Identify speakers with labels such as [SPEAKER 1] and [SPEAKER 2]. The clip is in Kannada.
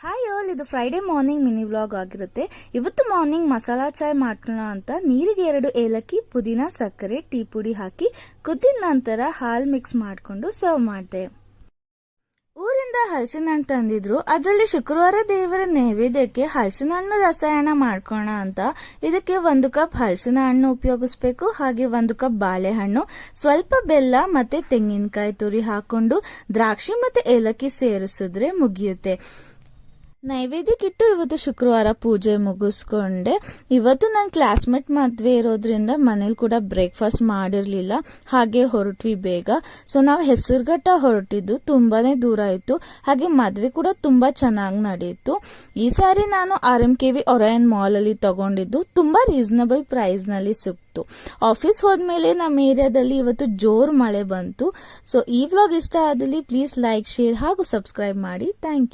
[SPEAKER 1] ಹಾಯ್ ಆಲ್, ಇದು ಫ್ರೈಡೆ ಮಾರ್ನಿಂಗ್ ಮಿನಿ ವ್ಲಾಗ್ ಆಗಿರುತ್ತೆ. ಇವತ್ತು ಮಾರ್ನಿಂಗ್ ಮಸಾಲಾ ಚಾಯ್ ಮಾಡ್ಕೊಳ್ಳೋ ಅಂತ ನೀರಿಗೆ 2 ಏಲಕ್ಕಿ, ಪುದೀನ, ಸಕ್ಕರೆ, ಟೀ ಪುಡಿ ಹಾಕಿ ಕುದ್ದಿದ ನಂತರ ಹಾಲು ಮಿಕ್ಸ್ ಮಾಡಿಕೊಂಡು ಸರ್ವ್ ಮಾಡಿದೆ. ಊರಿಂದ ಹಲಸಿನ ಹಣ್ಣು ತಂದಿದ್ರು. ಅದರಲ್ಲಿ ಶುಕ್ರವಾರ ದೇವರ ನೈವೇದ್ಯಕ್ಕೆ ಹಲಸಿನ ಹಣ್ಣು ರಸಾಯನ ಮಾಡ್ಕೋಣ ಅಂತ ಇದಕ್ಕೆ 1 ಕಪ್ ಹಲಸಿನ ಹಣ್ಣು ಉಪಯೋಗಿಸ್ಬೇಕು. ಹಾಗೆ 1 ಕಪ್ ಬಾಳೆಹಣ್ಣು, ಸ್ವಲ್ಪ ಬೆಲ್ಲ ಮತ್ತೆ ತೆಂಗಿನಕಾಯಿ ತುರಿ ಹಾಕೊಂಡು ದ್ರಾಕ್ಷಿ ಮತ್ತೆ ಏಲಕ್ಕಿ ಸೇರಿಸಿದ್ರೆ ಮುಗಿಯುತ್ತೆ. ನೈವೇದ್ಯಕ್ಕಿಟ್ಟು ಇವತ್ತು ಶುಕ್ರವಾರ ಪೂಜೆ ಮುಗಿಸ್ಕೊಂಡೆ. ಇವತ್ತು ನನ್ನ ಕ್ಲಾಸ್ಮೇಟ್ ಮದ್ವೆ ಇರೋದ್ರಿಂದ ಮನೇಲಿ ಕೂಡ ಬ್ರೇಕ್ಫಾಸ್ಟ್ ಮಾಡಿರ್ಲಿಲ್ಲ. ಹಾಗೆ ಹೊರಟ್ವಿ ಬೇಗ. ಸೊ ನಾವು ಹೆಸರುಘಟ್ಟ ಹೊರಟಿದ್ದು, ತುಂಬಾನೇ ದೂರ ಇತ್ತು. ಹಾಗೆ ಮದ್ವೆ ಕೂಡ ತುಂಬಾ ಚೆನ್ನಾಗಿ ನಡೆಯಿತು. ಈ ಸಾರಿ ನಾನು RMKV ಒರಯನ್ ಮಾಲ್ ಅಲ್ಲಿ ತಗೊಂಡಿದ್ದು ತುಂಬಾ ರೀಸನಬಲ್ ಪ್ರೈಸ್ ನಲ್ಲಿ ಸಿಕ್ತು. ಆಫೀಸ್ ಹೋದ್ಮೇಲೆ ನಮ್ಮ ಏರಿಯಾದಲ್ಲಿ ಇವತ್ತು ಜೋರ್ ಮಳೆ ಬಂತು. ಸೊ ಈ ವ್ಲಾಗ್ ಇಷ್ಟ ಆದಲ್ಲಿ ಪ್ಲೀಸ್ ಲೈಕ್, ಶೇರ್ ಹಾಗೂ ಸಬ್ಸ್ಕ್ರೈಬ್ ಮಾಡಿ. Thank you.